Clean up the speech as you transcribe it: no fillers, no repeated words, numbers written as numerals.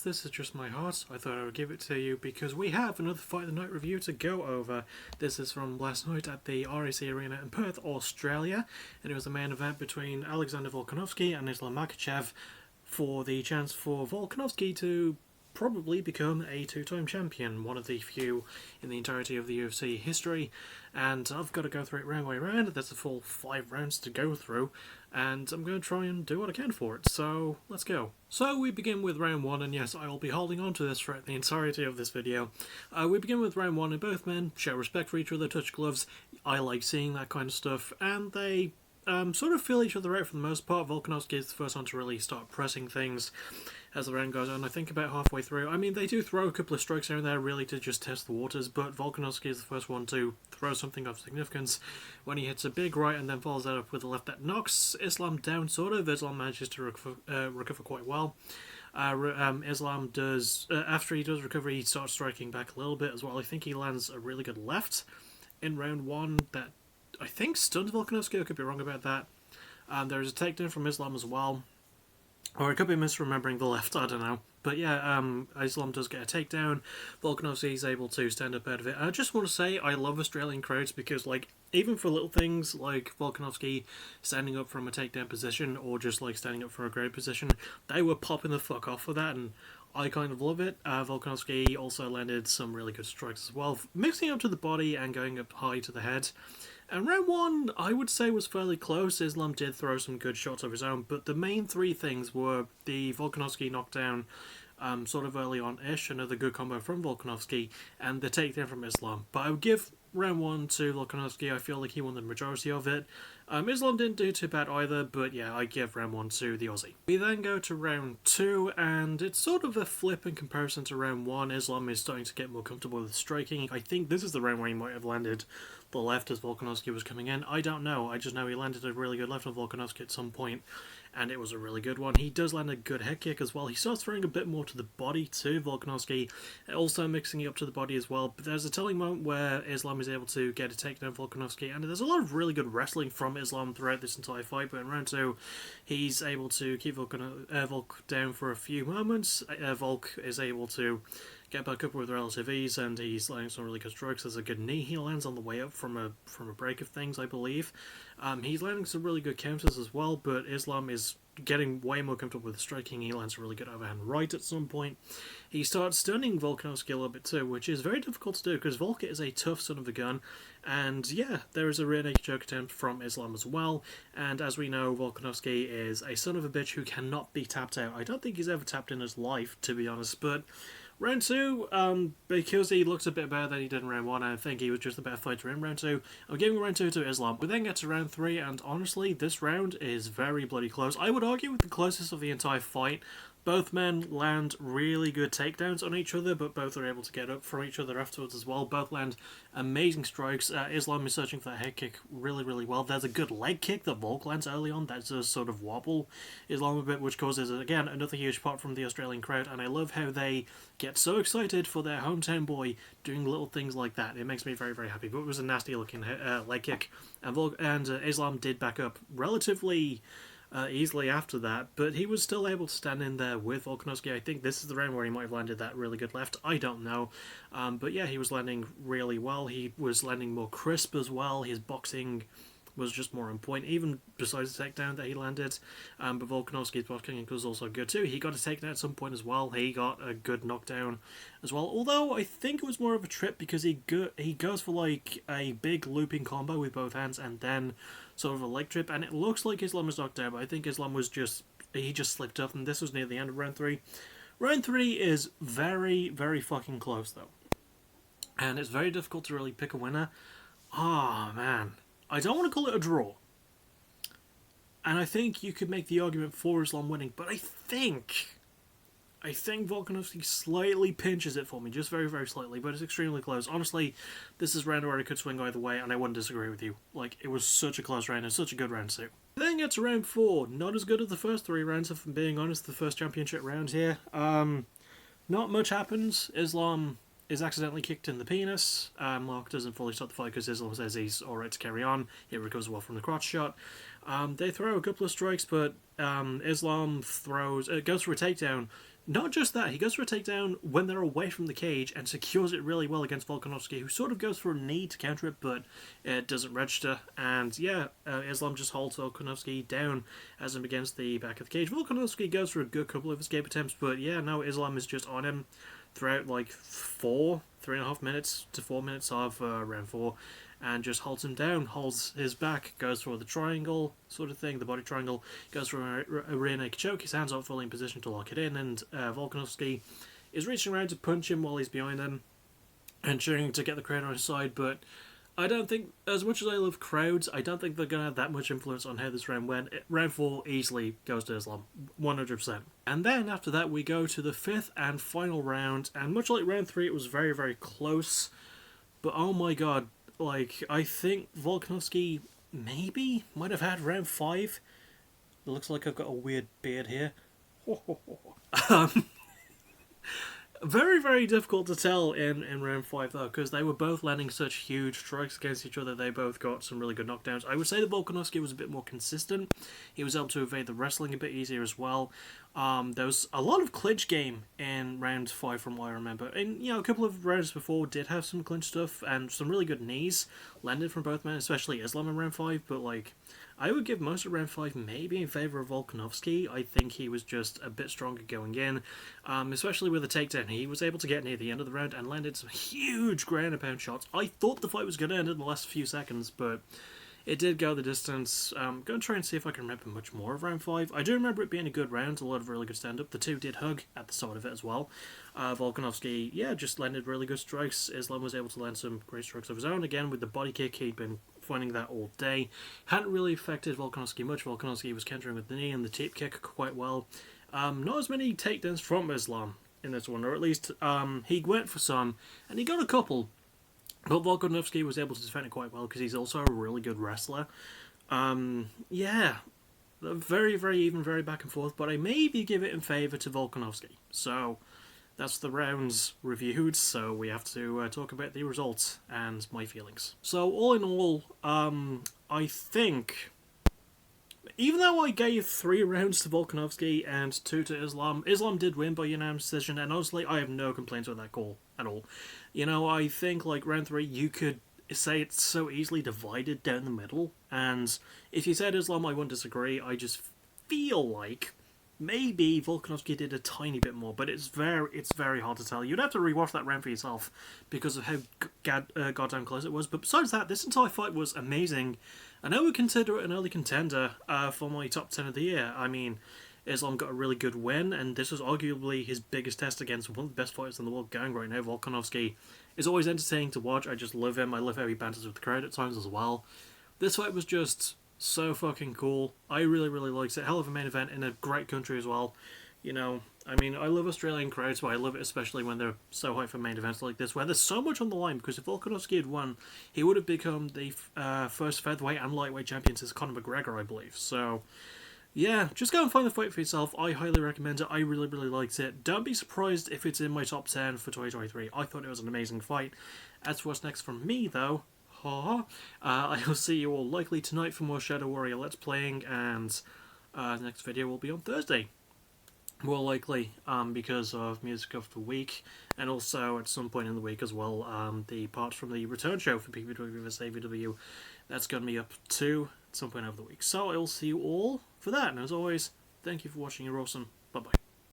this is just my heart. I thought I would give it to you because we have another Fight of the Night review to go over. This is from last night at the RAC Arena in Perth, Australia, and it was the main event between Alexander Volkanovski and Islam Makhachev for the chance for Volkanovski to probably become a two-time champion, one of the few in the entirety of the UFC history. And I've got to go through it round by round. There's a full 5 rounds to go through, and I'm going to try and do what I can for it. So let's go. So we begin with round 1, and yes, I will be holding on to this throughout the entirety of this video. We begin with round 1, and both men show respect for each other, touch gloves. I like seeing that kind of stuff, and they sort of feel each other out for the most part. Volkanovski is the first one to really start pressing things as the round goes on. I think about halfway through, I mean, they do throw a couple of strikes here and there really to just test the waters, but Volkanovski is the first one to throw something of significance when he hits a big right and then follows that up with a left that knocks Islam down, sort of. Islam manages to recover quite well. Islam does, after he does recover, he starts striking back a little bit as well. I think he lands a really good left in round 1 that I think stunned Volkanovski. I could be wrong about that. There's a takedown from Islam as well. Or I could be misremembering the left, I don't know. But yeah, Islam does get a takedown. Volkanovski is able to stand up out of it. I just want to say I love Australian crowds because, like, even for little things like Volkanovski standing up from a takedown position or just, like, standing up from a ground position, they were popping the fuck off for that, and I kind of love it. Volkanovski also landed some really good strikes as well, mixing up to the body and going up high to the head. And round 1, I would say, was fairly close. Islam did throw some good shots of his own, but the main 3 things were the Volkanovski knockdown sort of early on-ish, another good combo from Volkanovski, and the takedown from Islam. But I would give round 1 to Volkanovski. I feel like he won the majority of it. Islam didn't do too bad either, but yeah, I give round 1 to the Aussie. We then go to round 2, and it's sort of a flip in comparison to round 1. Islam is starting to get more comfortable with striking. I think this is the round where he might have landed the left as Volkanovski was coming in. I don't know. I just know he landed a really good left on Volkanovski at some point, and it was a really good one. He does land a good head kick as well. He starts throwing a bit more to the body too, Volkanovski, also mixing it up to the body as well. But there's a telling moment where Islam is able to get a takedown Volkanovski, and there's a lot of really good wrestling from Islam throughout this entire fight. But in round 2, he's able to keep Volk down for a few moments. Volk is able to get back up with relative ease, and he's landing some really good strikes. There's a good knee he lands on the way up from a break of things, I believe. He's landing some really good counters as well, but Islam is getting way more comfortable with striking. He lands a really good overhand right at some point. He starts stunning Volkanovski a little bit too, which is very difficult to do because Volk is a tough son of a gun. And yeah, there is a rear naked choke attempt from Islam as well. And as we know, Volkanovski is a son of a bitch who cannot be tapped out. I don't think he's ever tapped in his life, to be honest, but round 2, because he looks a bit better than he did in round 1, I think he was just the better fighter in round 2. I'm giving round 2 to Islam. We then get to round 3, and honestly, this round is very bloody close. I would argue with the closest of the entire fight. Both men land really good takedowns on each other, but both are able to get up from each other afterwards as well. Both land amazing strikes. Islam is searching for that head kick really, really well. There's a good leg kick that Volk lands early on that does sort of wobble Islam a bit, which causes, again, another huge pop from the Australian crowd. And I love how they get so excited for their hometown boy doing little things like that. It makes me very, very happy. But it was a nasty-looking leg kick. And Islam did back up relatively easily after that, but he was still able to stand in there with Volkanovski. I think this is the round where he might have landed that really good left. I don't know. But yeah, he was landing really well. He was landing more crisp as well. His boxing was just more on point, even besides the takedown that he landed. But Volkanovski's boxing was also good too. He got a takedown at some point as well. He got a good knockdown as well. Although I think it was more of a trip because he goes for like a big looping combo with both hands and then sort of a leg trip, and it looks like Islam was knocked down, but I think Islam was just slipped up, and this was near the end of round 3. Round 3 is very, very fucking close though, and it's very difficult to really pick a winner. Oh man, I don't want to call it a draw, and I think you could make the argument for Islam winning, but I think Volkanovski slightly pinches it for me, just very, very slightly, but it's extremely close. Honestly, this is a round where it could swing either way, and I wouldn't disagree with you. Like, it was such a close round, and such a good round too. Then get to round 4. Not as good as the first 3 rounds, if I'm being honest, the first championship round here. Not much happens. Islam is accidentally kicked in the penis. Mark doesn't fully stop the fight because Islam says he's alright to carry on. He recovers well from the crotch shot. They throw a couple of strikes, but Islam goes for a takedown, not just that, he goes for a takedown when they're away from the cage and secures it really well against Volkanovski, who sort of goes for a knee to counter it, but it doesn't register. And yeah, Islam just holds Volkanovski down as him against the back of the cage. Volkanovski goes for a good couple of escape attempts, but yeah, now Islam is just on him throughout like 3.5 minutes to 4 minutes of round 4, and just holds him down, holds his back, goes for the triangle sort of thing, the body triangle, goes for a rear naked choke, his hands aren't fully in position to lock it in, and Volkanovski is reaching around to punch him while he's behind him and trying to get the crowd on his side, but I don't think, as much as I love crowds, I don't think they're going to have that much influence on how this round went. Round 4 easily goes to Islam, 100%. And then after that we go to the 5th and final round, and much like round 3 it was very, very close, but oh my god, like, I think Volkanovski might have had round 5. It looks like I've got a weird beard here. Very, very difficult to tell in round 5 though, because they were both landing such huge strikes against each other. They both got some really good knockdowns. I would say that Volkanovski was a bit more consistent. He was able to evade the wrestling a bit easier as well. There was a lot of clinch game in round 5 from what I remember. And, you know, a couple of rounds before did have some clinch stuff and some really good knees landed from both men, especially Islam in round 5, but like, I would give most of round 5 maybe in favour of Volkanovski. I think he was just a bit stronger going in, especially with the takedown. He was able to get near the end of the round and landed some huge ground and pound shots. I thought the fight was going to end in the last few seconds, but it did go the distance. I'm going to try and see if I can remember much more of round 5. I do remember it being a good round, a lot of really good stand-up. The two did hug at the start of it as well. Volkanovski, yeah, just landed really good strikes. Islam was able to land some great strikes of his own. Again, with the body kick, he'd been finding that all day. Hadn't really affected Volkanovski much. Volkanovski was countering with the knee and the tape kick quite well. Not as many takedowns from Islam in this one, or at least he went for some, and he got a couple. But Volkanovski was able to defend it quite well because he's also a really good wrestler. Yeah, very, very even, very back and forth, but I maybe give it in favour to Volkanovski. So that's the rounds reviewed, so we have to talk about the results and my feelings. So all in all, I think, even though I gave 3 rounds to Volkanovski and 2 to Islam, Islam did win by unanimous decision, and honestly, I have no complaints with that call at all. You know, I think, like, round 3, you could say it's so easily divided down the middle, and if you said Islam, I wouldn't disagree. I just feel like maybe Volkanovski did a tiny bit more, but it's very hard to tell. You'd have to rewatch that round for yourself because of how goddamn close it was. But besides that, this entire fight was amazing, and I would consider it an early contender for my top 10 of the year. I mean, Islam got a really good win, and this was arguably his biggest test against one of the best fighters in the world going right now. Volkanovski is always entertaining to watch. I just love him. I love how he banters with the crowd at times as well. This fight was just so fucking cool. I really, really liked it. Hell of a main event in a great country as well. You know, I mean, I love Australian crowds, but I love it especially when they're so hyped for main events like this, where there's so much on the line, because if Volkanovski had won, he would have become the first featherweight and lightweight champion since Conor McGregor, I believe. So yeah, just go and find the fight for yourself. I highly recommend it. I really, really liked it. Don't be surprised if it's in my top 10 for 2023. I thought it was an amazing fight. As for what's next from me, though, I will see you all likely tonight for more Shadow Warrior Let's Playing, and the next video will be on Thursday. More likely, because of Music of the Week, and also at some point in the week as well, the parts from the return show for PPW vs AVW, that's going to be up too at some point over the week. So I will see you all for that, and as always, thank you for watching. You're awesome. Bye bye.